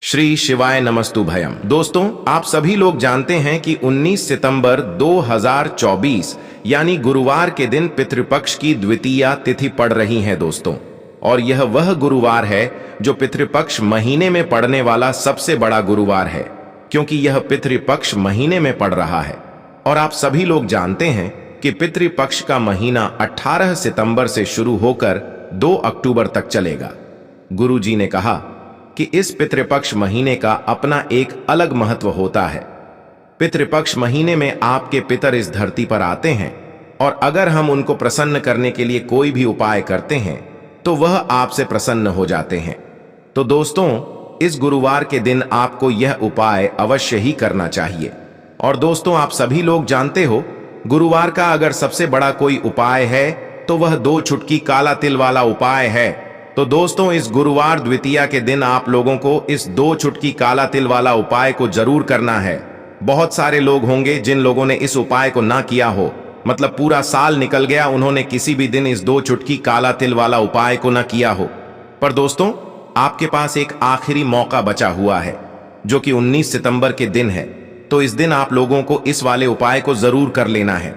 श्री शिवाय नमस्तुभयम। दोस्तों, आप सभी लोग जानते हैं कि 19 सितंबर 2024 यानी गुरुवार के दिन पितृपक्ष की द्वितीया तिथि पड़ रही है दोस्तों। और यह वह गुरुवार है जो पितृपक्ष महीने में पड़ने वाला सबसे बड़ा गुरुवार है, क्योंकि यह पितृपक्ष महीने में पड़ रहा है। और आप सभी लोग जानते हैं कि पितृपक्ष का महीना 18 सितंबर से शुरू होकर 2 अक्टूबर तक चलेगा। गुरु जी ने कहा कि इस पितृपक्ष महीने का अपना एक अलग महत्व होता है। पितृपक्ष महीने में आपके पितर इस धरती पर आते हैं, और अगर हम उनको प्रसन्न करने के लिए कोई भी उपाय करते हैं तो वह आपसे प्रसन्न हो जाते हैं। तो दोस्तों, इस गुरुवार के दिन आपको यह उपाय अवश्य ही करना चाहिए। और दोस्तों, आप सभी लोग जानते हो, गुरुवार का अगर सबसे बड़ा कोई उपाय है तो वह 2 चुटकी काला तिल वाला उपाय है। तो दोस्तों, इस गुरुवार द्वितीया के दिन आप लोगों को इस 2 चुटकी काला तिल वाला उपाय को जरूर करना है। बहुत सारे लोग होंगे जिन लोगों ने इस उपाय को ना किया हो, मतलब पूरा साल निकल गया, उन्होंने किसी भी दिन इस 2 चुटकी काला तिल वाला उपाय को ना किया हो। पर दोस्तों, आपके पास एक आखिरी मौका बचा हुआ है, जो कि 19 सितंबर के दिन है। तो इस दिन आप लोगों को इस वाले उपाय को जरूर कर लेना है।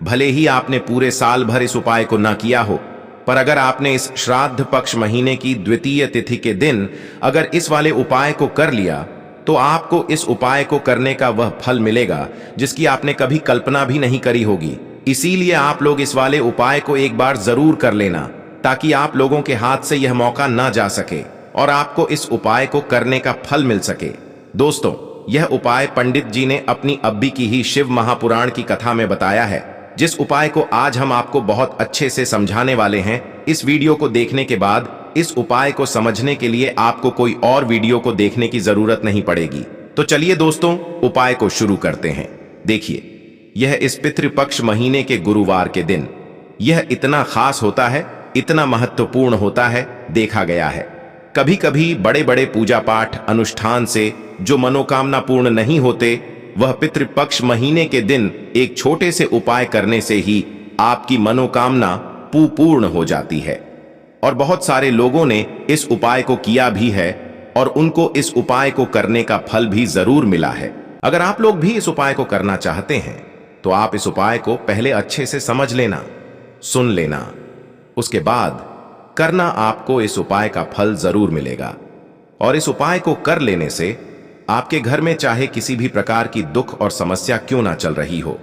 भले ही आपने पूरे साल भर इस उपाय को ना किया हो, पर अगर आपने इस श्राद्ध पक्ष महीने की द्वितीय तिथि के दिन अगर इस वाले उपाय को कर लिया, तो आपको इस उपाय को करने का वह फल मिलेगा जिसकी आपने कभी कल्पना भी नहीं करी होगी। इसीलिए आप लोग इस वाले उपाय को एक बार जरूर कर लेना, ताकि आप लोगों के हाथ से यह मौका ना जा सके और आपको इस उपाय को करने का फल मिल सके। दोस्तों, यह उपाय पंडित जी ने अपनी अब्बी की ही शिव महापुराण की कथा में बताया है, जिस उपाय को आज हम आपको बहुत अच्छे से समझाने वाले हैं। इस वीडियो को देखने के बाद इस उपाय को समझने के लिए आपको कोई और वीडियो को देखने की जरूरत नहीं पड़ेगी। तो चलिए दोस्तों, उपाय को शुरू करते हैं। देखिए, यह इस पितृपक्ष महीने के गुरुवार के दिन यह इतना खास होता है, इतना महत्वपूर्ण होता है, देखा गया है कभी कभी बड़े बड़े पूजा पाठ अनुष्ठान से जो मनोकामना पूर्ण नहीं होते, वह पितृपक्ष महीने के दिन एक छोटे से उपाय करने से ही आपकी मनोकामना पूर्ण हो जाती है। और बहुत सारे लोगों ने इस उपाय को किया भी है और उनको इस उपाय को करने का फल भी जरूर मिला है। अगर आप लोग भी इस उपाय को करना चाहते हैं तो आप इस उपाय को पहले अच्छे से समझ लेना, सुन लेना, उसके बाद करना। आपको इस उपाय का फल जरूर मिलेगा। और इस उपाय को कर लेने से आपके घर में चाहे किसी भी प्रकार की दुख और समस्या क्यों ना चल रही हो,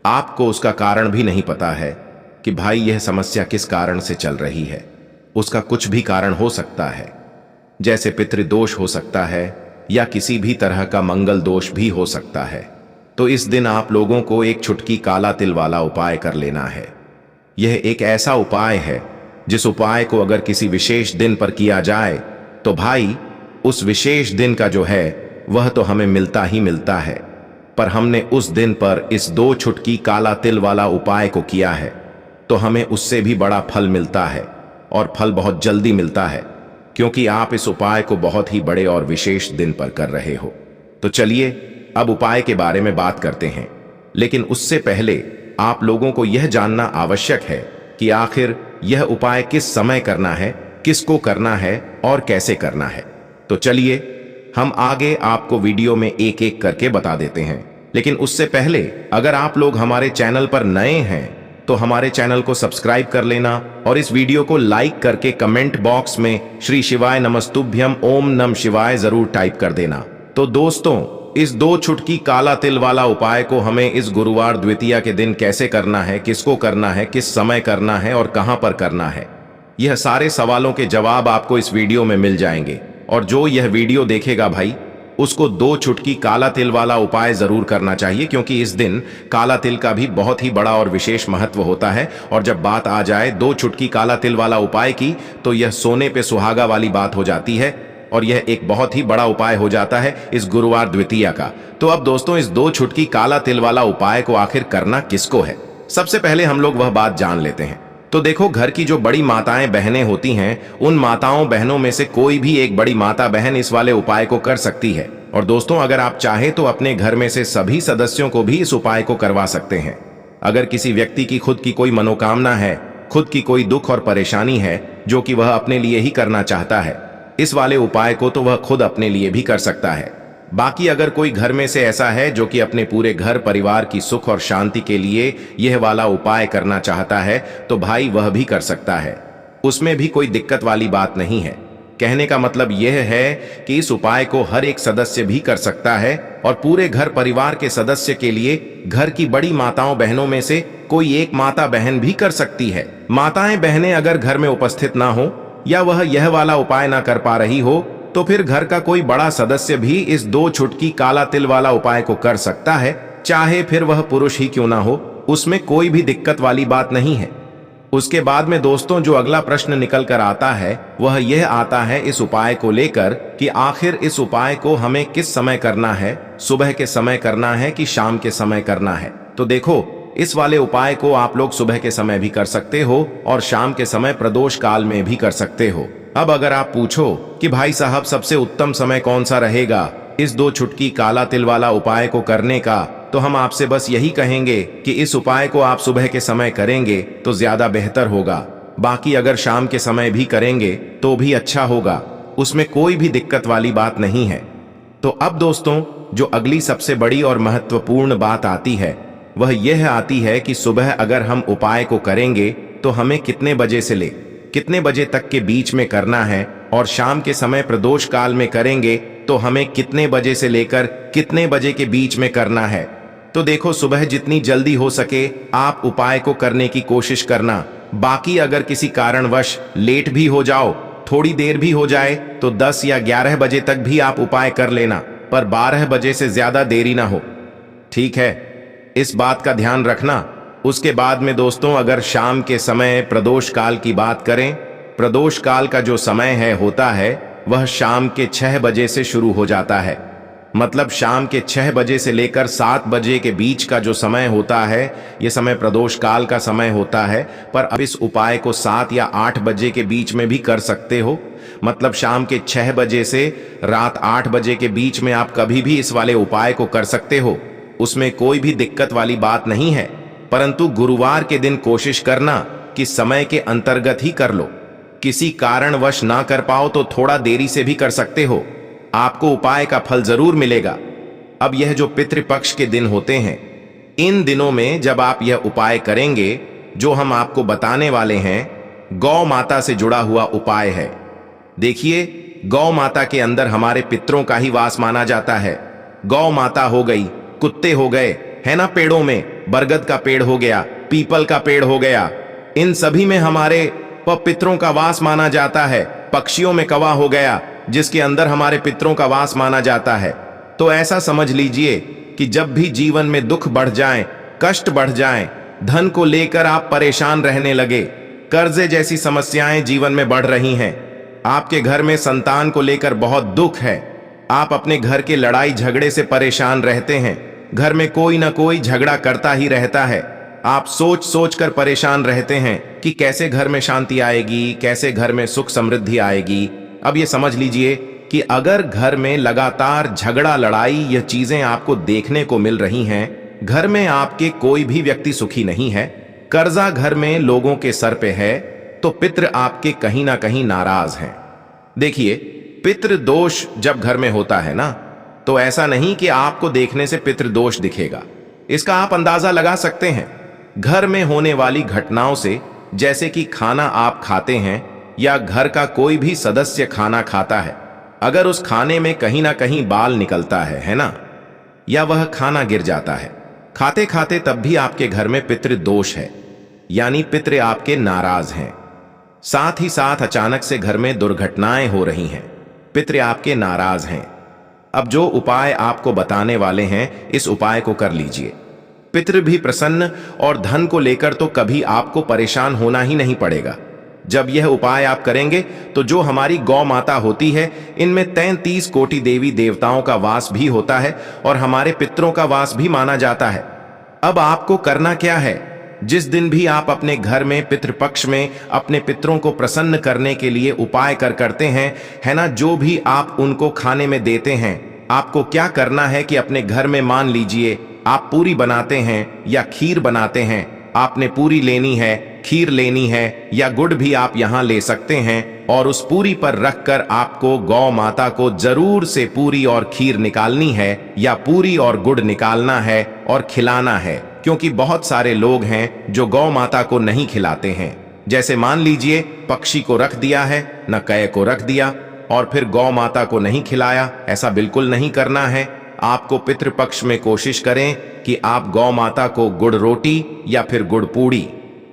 आपको उसका कारण भी नहीं पता है कि भाई यह समस्या किस कारण से चल रही है। उसका कुछ भी कारण हो सकता है, जैसे पितृदोष हो सकता है या किसी भी तरह का मंगल दोष भी हो सकता है। तो इस दिन आप लोगों को एक चुटकी काला तिल वाला उपाय कर लेना है। यह एक ऐसा उपाय है जिस उपाय को अगर किसी विशेष दिन पर किया जाए तो भाई उस विशेष दिन का जो है वह तो हमें मिलता ही मिलता है। पर हमने उस दिन पर इस 2 चुटकी काला तिल वाला उपाय को किया है तो हमें उससे भी बड़ा फल मिलता है, और फल बहुत जल्दी मिलता है, क्योंकि आप इस उपाय को बहुत ही बड़े और विशेष दिन पर कर रहे हो। तो चलिए अब उपाय के बारे में बात करते हैं। लेकिन उससे पहले आप लोगों को यह जानना आवश्यक है कि आखिर यह उपाय किस समय करना है, किसको करना है और कैसे करना है। तो चलिए हम आगे आपको वीडियो में एक एक करके बता देते हैं। लेकिन उससे पहले अगर आप लोग हमारे चैनल पर नए हैं तो हमारे चैनल को सब्सक्राइब कर लेना और इस वीडियो को लाइक करके कमेंट बॉक्स में श्री शिवाय नमस्तुभ्यम ओम नम शिवाय जरूर टाइप कर देना। तो दोस्तों, इस 2 चुटकी काला तिल वाला उपाय को हमें इस गुरुवार द्वितीया के दिन कैसे करना है, किसको करना है, किस समय करना है और कहां पर करना है, यह सारे सवालों के जवाब आपको इस वीडियो में मिल जाएंगे। और जो यह वीडियो देखेगा भाई, उसको 2 चुटकी काला तिल वाला उपाय जरूर करना चाहिए, क्योंकि इस दिन काला तिल का भी बहुत ही बड़ा और विशेष महत्व होता है। और जब बात आ जाए 2 चुटकी काला तिल वाला उपाय की, तो यह सोने पे सुहागा वाली बात हो जाती है और यह एक बहुत ही बड़ा उपाय हो जाता है इस गुरुवार द्वितीया का। तो अब दोस्तों, इस 2 चुटकी काला तिल वाला उपाय को आखिर करना किसको है, सबसे पहले हम लोग वह बात जान लेते हैं। तो देखो, घर की जो बड़ी माताएं बहनें होती हैं, उन माताओं बहनों में से कोई भी एक बड़ी माता बहन इस वाले उपाय को कर सकती है। और दोस्तों, अगर आप चाहें तो अपने घर में से सभी सदस्यों को भी इस उपाय को करवा सकते हैं। अगर किसी व्यक्ति की खुद की कोई मनोकामना है, खुद की कोई दुख और परेशानी है जो कि वह अपने लिए ही करना चाहता है, इस वाले उपाय को तो वह खुद अपने लिए भी कर सकता है। बाकी अगर कोई घर में से ऐसा है जो कि अपने पूरे घर परिवार की सुख और शांति के लिए यह वाला उपाय करना चाहता है, तो भाई वह भी कर सकता है, उसमें भी कोई दिक्कत वाली बात नहीं है। कहने का मतलब यह है कि इस उपाय को हर एक सदस्य भी कर सकता है और पूरे घर परिवार के सदस्य के लिए घर की बड़ी माताओं बहनों में से कोई एक माता बहन भी कर सकती है। माताएं बहनें अगर घर में उपस्थित ना हो या वह यह वाला उपाय ना कर पा रही हो, तो फिर घर का कोई बड़ा सदस्य भी इस 2 चुटकी काला तिल वाला उपाय को कर सकता है, चाहे फिर वह पुरुष ही क्यों ना हो, उसमें कोई भी दिक्कत वाली बात नहीं है। उसके बाद में दोस्तों जो अगला प्रश्न निकल कर आता है वह यह आता है इस उपाय को लेकर कि आखिर इस उपाय को हमें किस समय करना है, सुबह के समय करना है कि शाम के समय करना है। तो देखो, इस वाले उपाय को आप लोग सुबह के समय भी कर सकते हो और शाम के समय प्रदोष काल में भी कर सकते हो। अब अगर आप पूछो कि भाई साहब सबसे उत्तम समय कौन सा रहेगा इस 2 चुटकी काला तिल वाला उपाय को करने का, तो हम आपसे बस यही कहेंगे कि इस उपाय को आप सुबह के समय करेंगे तो ज्यादा बेहतर होगा। बाकी अगर शाम के समय भी करेंगे तो भी अच्छा होगा, उसमें कोई भी दिक्कत वाली बात नहीं है। तो अब दोस्तों जो अगली सबसे बड़ी और महत्वपूर्ण बात आती है वह यह आती है कि सुबह अगर हम उपाय को करेंगे तो हमें कितने बजे से ले कितने बजे तक के बीच में करना है, और शाम के समय प्रदोष काल में करेंगे तो हमें कितने बजे से लेकर कितने बजे के बीच में करना है। तो देखो, सुबह जितनी जल्दी हो सके आप उपाय को करने की कोशिश करना। बाकी अगर किसी कारणवश लेट भी हो जाओ, थोड़ी देर भी हो जाए, तो 10 या 11 बजे तक भी आप उपाय कर लेना, पर 12 बजे से ज्यादा देरी ना हो, ठीक है? इस बात का ध्यान रखना। उसके बाद में दोस्तों अगर शाम के समय प्रदोष काल की बात करें, प्रदोष काल का जो समय होता है वह शाम के 6 बजे से शुरू हो जाता है। मतलब शाम के 6 बजे से लेकर 7 बजे के बीच का जो समय होता है यह समय प्रदोष काल का समय होता है। पर अब इस उपाय को 7 या 8 बजे के बीच में भी कर सकते हो। मतलब शाम के 6 बजे से रात 8 बजे के बीच में आप कभी भी इस वाले उपाय को कर सकते हो, उसमें कोई भी दिक्कत वाली बात नहीं है। परंतु गुरुवार के दिन कोशिश करना कि समय के अंतर्गत ही कर लो। किसी कारणवश ना कर पाओ तो थोड़ा देरी से भी कर सकते हो, आपको उपाय का फल जरूर मिलेगा। अब यह जो पितृपक्ष के दिन होते हैं, इन दिनों में जब आप यह उपाय करेंगे जो हम आपको बताने वाले हैं, गौ माता से जुड़ा हुआ उपाय है। देखिए, गौ माता के अंदर हमारे पितरों का ही वास माना जाता है। गौ माता हो गई, कुत्ते हो गए, है ना, पेड़ों में बरगद का पेड़ हो गया, पीपल का पेड़ हो गया, इन सभी में हमारे पितरों का वास माना जाता है। पक्षियों में कौवा हो गया जिसके अंदर हमारे पितरों का वास माना जाता है। तो ऐसा समझ लीजिए कि जब भी जीवन में दुख बढ़ जाए, कष्ट बढ़ जाए, धन को लेकर आप परेशान रहने लगे, कर्जे जैसी समस्याएं जीवन में बढ़ रही हैं, आपके घर में संतान को लेकर बहुत दुख है, आप अपने घर के लड़ाई झगड़े से परेशान रहते हैं, घर में कोई ना कोई झगड़ा करता ही रहता है, आप सोच सोच कर परेशान रहते हैं कि कैसे घर में शांति आएगी, कैसे घर में सुख समृद्धि आएगी। अब ये समझ लीजिए कि अगर घर में लगातार झगड़ा लड़ाई यह चीजें आपको देखने को मिल रही हैं, घर में आपके कोई भी व्यक्ति सुखी नहीं है, कर्जा घर में लोगों के सर पे है, तो पितृ आपके कहीं ना कहीं नाराज हैं। देखिए, पितृ दोष जब घर में होता है ना, तो ऐसा नहीं कि आपको देखने से पितृ दोष दिखेगा, इसका आप अंदाजा लगा सकते हैं घर में होने वाली घटनाओं से। जैसे कि खाना आप खाते हैं या घर का कोई भी सदस्य खाना खाता है, अगर उस खाने में कहीं ना कहीं बाल निकलता है ना, या वह खाना गिर जाता है खाते खाते, तब भी आपके घर में पितृ दोष है, यानी पितृ आपके नाराज हैं। साथ ही साथ अचानक से घर में दुर्घटनाएं हो रही हैं, पितृ आपके नाराज हैं। अब जो उपाय आपको बताने वाले हैं, इस उपाय को कर लीजिए, पितृ भी प्रसन्न, और धन को लेकर तो कभी आपको परेशान होना ही नहीं पड़ेगा। जब यह उपाय आप करेंगे तो जो हमारी गौ माता होती है, इनमें 33 कोटि देवी देवताओं का वास भी होता है और हमारे पितरों का वास भी माना जाता है। अब आपको करना क्या है, जिस दिन भी आप अपने घर में पितृपक्ष में अपने पितरों को प्रसन्न करने के लिए उपाय करते हैं, है ना, जो भी आप उनको खाने में देते हैं, आपको क्या करना है कि अपने घर में मान लीजिए आप पूरी बनाते हैं या खीर बनाते हैं, आपने पूरी लेनी है खीर लेनी है या गुड़ भी आप यहाँ ले सकते हैं और उस पूरी पर रखकर आपको गौ माता को जरूर से पूरी और खीर निकालनी है या पूरी और गुड़ निकालना है और खिलाना है, क्योंकि बहुत सारे लोग हैं जो गौ माता को नहीं खिलाते हैं। जैसे मान लीजिए पक्षी को रख दिया है, न कै को रख दिया और फिर गौ माता को नहीं खिलाया। ऐसा बिल्कुल नहीं करना है। आपको पितृपक्ष में कोशिश करें कि आप गौ माता को गुड़ रोटी या फिर गुड़ पूड़ी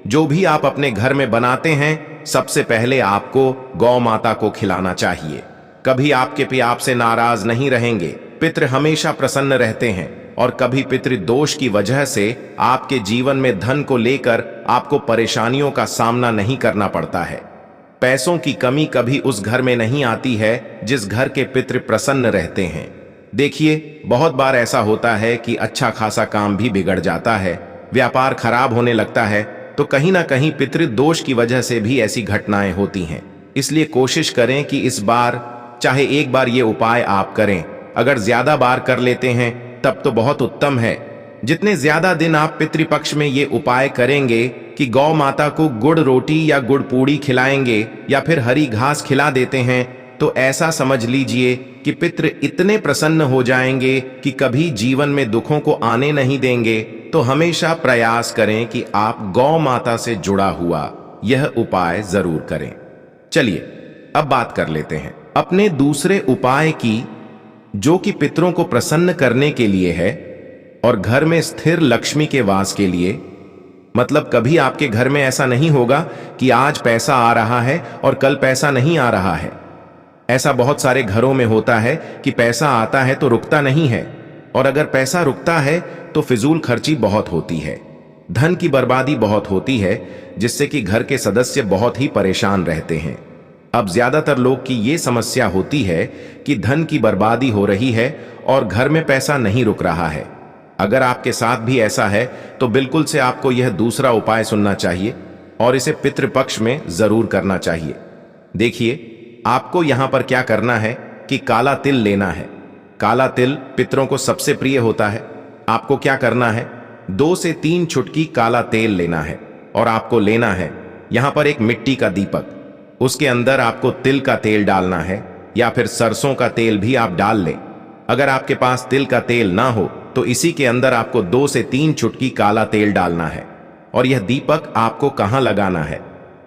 जो भी आप अपने घर में बनाते हैं, सबसे पहले आपको गौ माता को खिलाना चाहिए। कभी आपके पिता आपसे नाराज नहीं रहेंगे, पितृ हमेशा प्रसन्न रहते हैं और कभी पितृदोष की वजह से आपके जीवन में धन को लेकर आपको परेशानियों का सामना नहीं करना पड़ता है। पैसों की कमी कभी उस घर में नहीं आती है जिस घर के पितृ प्रसन्न रहते हैं। देखिए, बहुत बार ऐसा होता है कि अच्छा खासा काम भी बिगड़ जाता है, व्यापार खराब होने लगता है, तो कहीं ना कहीं पितृदोष की वजह से भी ऐसी घटनाएं होती हैं। इसलिए कोशिश करें कि इस बार चाहे एक बार ये उपाय आप करें, अगर ज्यादा बार कर लेते हैं तब तो बहुत उत्तम है। जितने ज्यादा दिन आप पितृपक्ष में ये उपाय करेंगे कि गौ माता को गुड़ रोटी या गुड़ पूड़ी खिलाएंगे या फिर हरी घास खिला देते हैं, तो ऐसा समझ लीजिए कि पितृ इतने प्रसन्न हो जाएंगे कि कभी जीवन में दुखों को आने नहीं देंगे। तो हमेशा प्रयास करें कि आप गौ माता से जुड़ा हुआ यह उपाय जरूर करें। चलिए अब बात कर लेते हैं अपने दूसरे उपाय की, जो कि पितरों को प्रसन्न करने के लिए है और घर में स्थिर लक्ष्मी के वास के लिए। मतलब कभी आपके घर में ऐसा नहीं होगा कि आज पैसा आ रहा है और कल पैसा नहीं आ रहा है। ऐसा बहुत सारे घरों में होता है कि पैसा आता है तो रुकता नहीं है, और अगर पैसा रुकता है तो फिजूल खर्ची बहुत होती है, धन की बर्बादी बहुत होती है, जिससे कि घर के सदस्य बहुत ही परेशान रहते हैं। अब ज्यादातर लोग की ये समस्या होती है कि धन की बर्बादी हो रही है और घर में पैसा नहीं रुक रहा है। अगर आपके साथ भी ऐसा है तो बिल्कुल से आपको यह दूसरा उपाय सुनना चाहिए और इसे पितृपक्ष में जरूर करना चाहिए। देखिए, आपको यहां पर क्या करना है कि काला तिल लेना है। काला तिल पितरों को सबसे प्रिय होता है। आपको क्या करना है, 2 से 3 चुटकी काला तेल लेना है और आपको लेना है यहां पर एक मिट्टी का दीपक। उसके अंदर आपको तिल का तेल डालना है या फिर सरसों का तेल भी आप डाल लें। अगर आपके पास तिल का तेल ना हो तो इसी के अंदर आपको 2 से 3 चुटकी काला तेल डालना है। और यह दीपक आपको कहां लगाना है?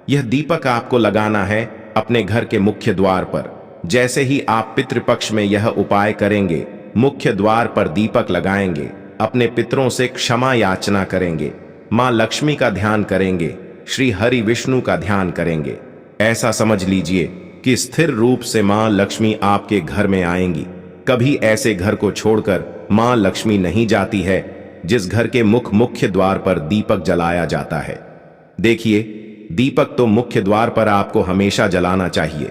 यह दीपक आपको लगाना है अपने घर के मुख्य द्वार पर। जैसे ही आप पितृपक्ष में यह उपाय करेंगे, मुख्य द्वार पर दीपक लगाएंगे, अपने पितरों से क्षमा याचना करेंगे, मां लक्ष्मी का ध्यान करेंगे, श्री हरि विष्णु का ध्यान करेंगे। ऐसा समझ लीजिए कि स्थिर रूप से मां लक्ष्मी आपके घर में आएंगी। कभी ऐसे घर को छोड़कर मां लक्ष्मी नहीं जाती है जिस घर के मुख्य द्वार पर दीपक जलाया जाता है। देखिए, दीपक तो मुख्य द्वार पर आपको हमेशा जलाना चाहिए,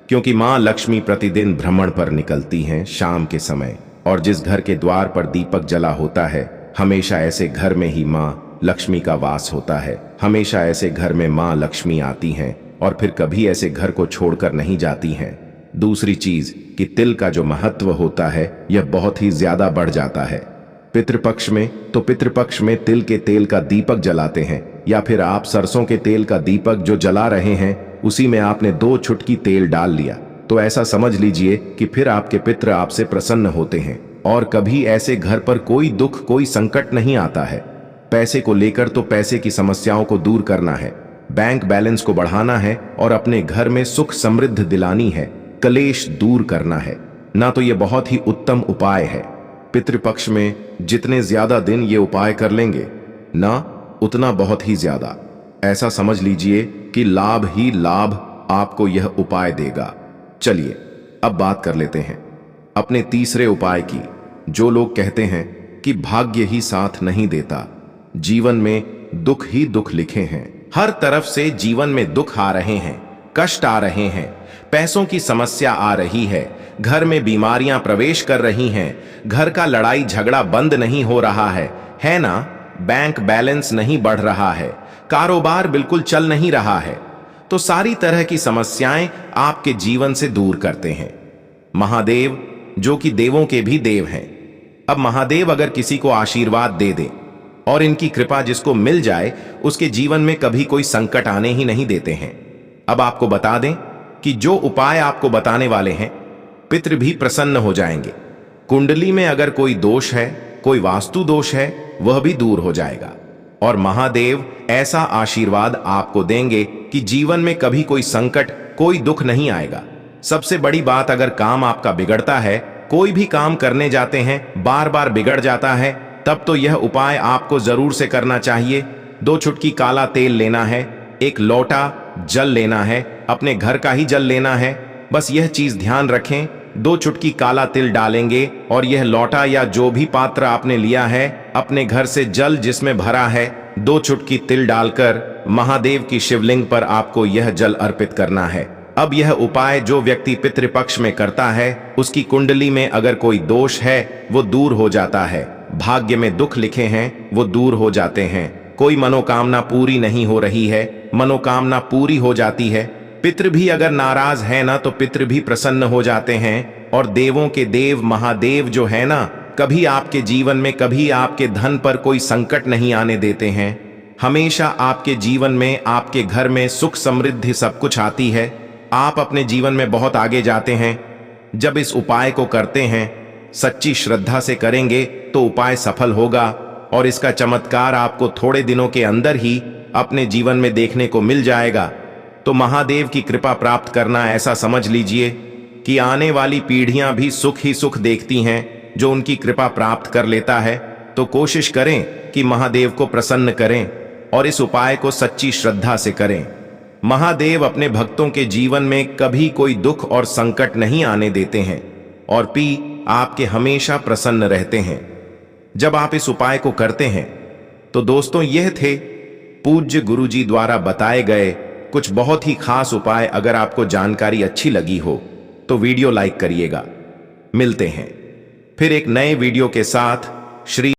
क्योंकि मां लक्ष्मी प्रतिदिन भ्रमण पर निकलती हैं शाम के समय, और जिस घर के द्वार पर दीपक जला होता है, हमेशा ऐसे घर में ही मां लक्ष्मी का वास होता है। हमेशा ऐसे घर में मां लक्ष्मी आती हैं और फिर कभी ऐसे घर को छोड़कर नहीं जाती हैं। दूसरी चीज कि तिल का जो महत्व होता है यह बहुत ही ज्यादा बढ़ जाता है। पितृपक्ष में तो पितृपक्ष में तिल के तेल का दीपक जलाते हैं, या फिर आप सरसों के तेल का दीपक जो जला रहे हैं उसी में आपने 2 चुटकी तेल डाल लिया, तो ऐसा समझ लीजिए कि फिर आपके पितृ आपसे प्रसन्न होते हैं और कभी ऐसे घर पर कोई दुख कोई संकट नहीं आता है। पैसे को लेकर तो पैसे की समस्याओं को दूर करना है, बैंक बैलेंस को बढ़ाना है और अपने घर में सुख समृद्धि दिलानी है, कलेश दूर करना है ना। तो ये बहुत ही उत्तम उपाय है। पितृपक्ष में जितने ज्यादा दिन ये उपाय कर लेंगे ना, उतना बहुत ही ज्यादा, ऐसा समझ लीजिए कि लाभ ही लाभ आपको यह उपाय देगा। चलिए अब बात कर लेते हैं अपने तीसरे उपाय की। जो लोग कहते हैं कि भाग्य ही साथ नहीं देता, जीवन में दुख ही दुख लिखे हैं, हर तरफ से जीवन में दुख आ रहे हैं, कष्ट आ रहे हैं, पैसों की समस्या आ रही है, घर में बीमारियां प्रवेश कर रही हैं, घर का लड़ाई झगड़ा बंद नहीं हो रहा है ना, बैंक बैलेंस नहीं बढ़ रहा है, कारोबार बिल्कुल चल नहीं रहा है, तो सारी तरह की समस्याएं आपके जीवन से दूर करते हैं महादेव, जो कि देवों के भी देव हैं। अब महादेव अगर किसी को आशीर्वाद दे दे और इनकी कृपा जिसको मिल जाए उसके जीवन में कभी कोई संकट आने ही नहीं देते हैं। अब आपको बता दें कि जो उपाय आपको बताने वाले हैं, पितृ भी प्रसन्न हो जाएंगे। कुंडली में अगर कोई दोष है, कोई वास्तु दोष है, वह भी दूर हो जाएगा और महादेव ऐसा आशीर्वाद आपको देंगे कि जीवन में कभी कोई संकट, कोई दुख नहीं आएगा। सबसे बड़ी बात, अगर काम आपका बिगड़ता है, कोई भी काम करने जाते हैं बार बार बिगड़ जाता है, तब तो यह उपाय आपको जरूर से करना चाहिए। 2 चुटकी काला तेल लेना है, 1 लोटा जल लेना है, अपने घर का ही जल लेना है। बस यह चीज ध्यान रखें, 2 चुटकी काला तिल डालेंगे और यह लोटा या जो भी पात्र आपने लिया है, अपने घर से जल जिसमें भरा है, 2 चुटकी तिल डालकर महादेव की शिवलिंग पर आपको यह जल अर्पित करना है। अब यह उपाय जो व्यक्ति पितृपक्ष में करता है, उसकी कुंडली में अगर कोई दोष है वो दूर हो जाता है, भाग्य में दुख लिखे हैं वो दूर हो जाते हैं, कोई मनोकामना पूरी नहीं हो रही है, मनोकामना पूरी हो जाती है। पितृ भी अगर नाराज है ना, तो पितृ भी प्रसन्न हो जाते हैं। और देवों के देव महादेव जो है ना, कभी आपके जीवन में, कभी आपके धन पर कोई संकट नहीं आने देते हैं। हमेशा आपके जीवन में, आपके घर में सुख समृद्धि सब कुछ आती है। आप अपने जीवन में बहुत आगे जाते हैं। जब इस उपाय को करते हैं, सच्ची श्रद्धा से करेंगे तो उपाय सफल होगा और इसका चमत्कार आपको थोड़े दिनों के अंदर ही अपने जीवन में देखने को मिल जाएगा। तो महादेव की कृपा प्राप्त करना ऐसा समझ लीजिए कि आने वाली पीढ़ियां भी सुख ही सुख देखती हैं जो उनकी कृपा प्राप्त कर लेता है। तो कोशिश करें कि महादेव को प्रसन्न करें और इस उपाय को सच्ची श्रद्धा से करें। महादेव अपने भक्तों के जीवन में कभी कोई दुख और संकट नहीं आने देते हैं और आपके हमेशा प्रसन्न रहते हैं जब आप इस उपाय को करते हैं। तो दोस्तों, यह थे पूज्य गुरुजी द्वारा बताए गए कुछ बहुत ही खास उपाय। अगर आपको जानकारी अच्छी लगी हो तो वीडियो लाइक करिएगा। मिलते हैं फिर एक नए वीडियो के साथ। श्री